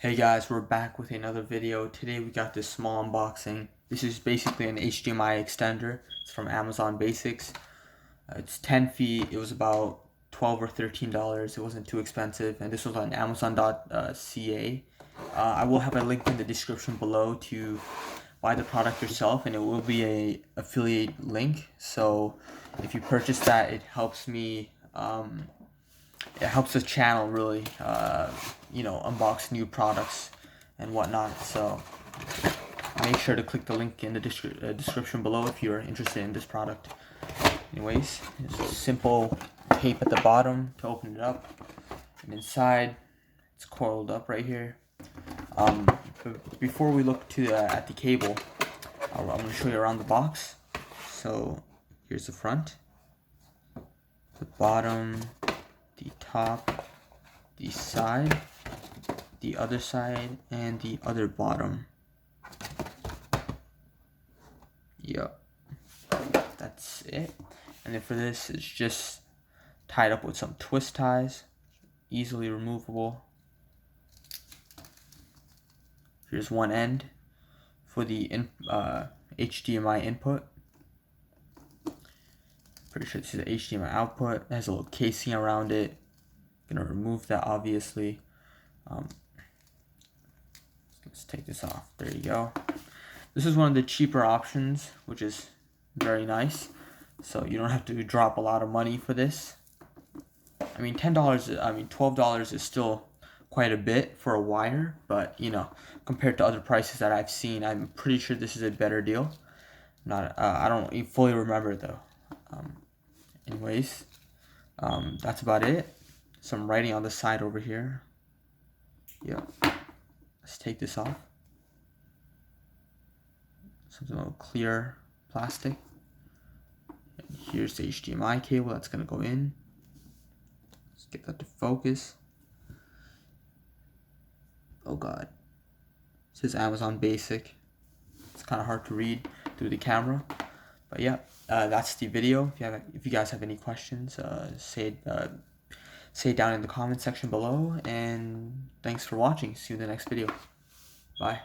Hey guys, we're back with another video. Today we got this small unboxing. This is basically an HDMI extender. It's from Amazon Basics. It's 10 feet. It was about $12 or $13. It wasn't too expensive, and this was on Amazon.ca. I will have a link in the description below to buy the product yourself, and it will be a affiliate link. So if you purchase that, it helps me. It helps the channel really, unbox new products and whatnot. So make sure to click the link in the description below if you're interested in this product. Anyways, there's a simple tape at the bottom to open it up, and inside it's coiled up right here. But before we look at the cable, I'm going to show you around the box. So here's the front, the bottom, the top, the side, the other side, and the other bottom. Yep, that's it. And then for this, it's just tied up with some twist ties, easily removable. Here's one end for the HDMI input. Pretty sure this is the HDMI output. It has a little casing around it. Gonna remove that, obviously. Let's take this off. There you go. This is one of the cheaper options, which is very nice. So you don't have to drop a lot of money for this. I mean, $12 is still quite a bit for a wire, but compared to other prices that I've seen, I'm pretty sure this is a better deal. I don't fully remember though. Anyways, that's about it. Some writing on the side over here. Yeah, let's take this off. Something a little clear plastic. And here's the HDMI cable that's gonna go in. Let's get that to focus. Oh God, it says Amazon Basic. It's kind of hard to read through the camera, but yeah, that's the video. If you guys have any questions, say it down in the comment section below. And thanks for watching. See you in the next video. Bye.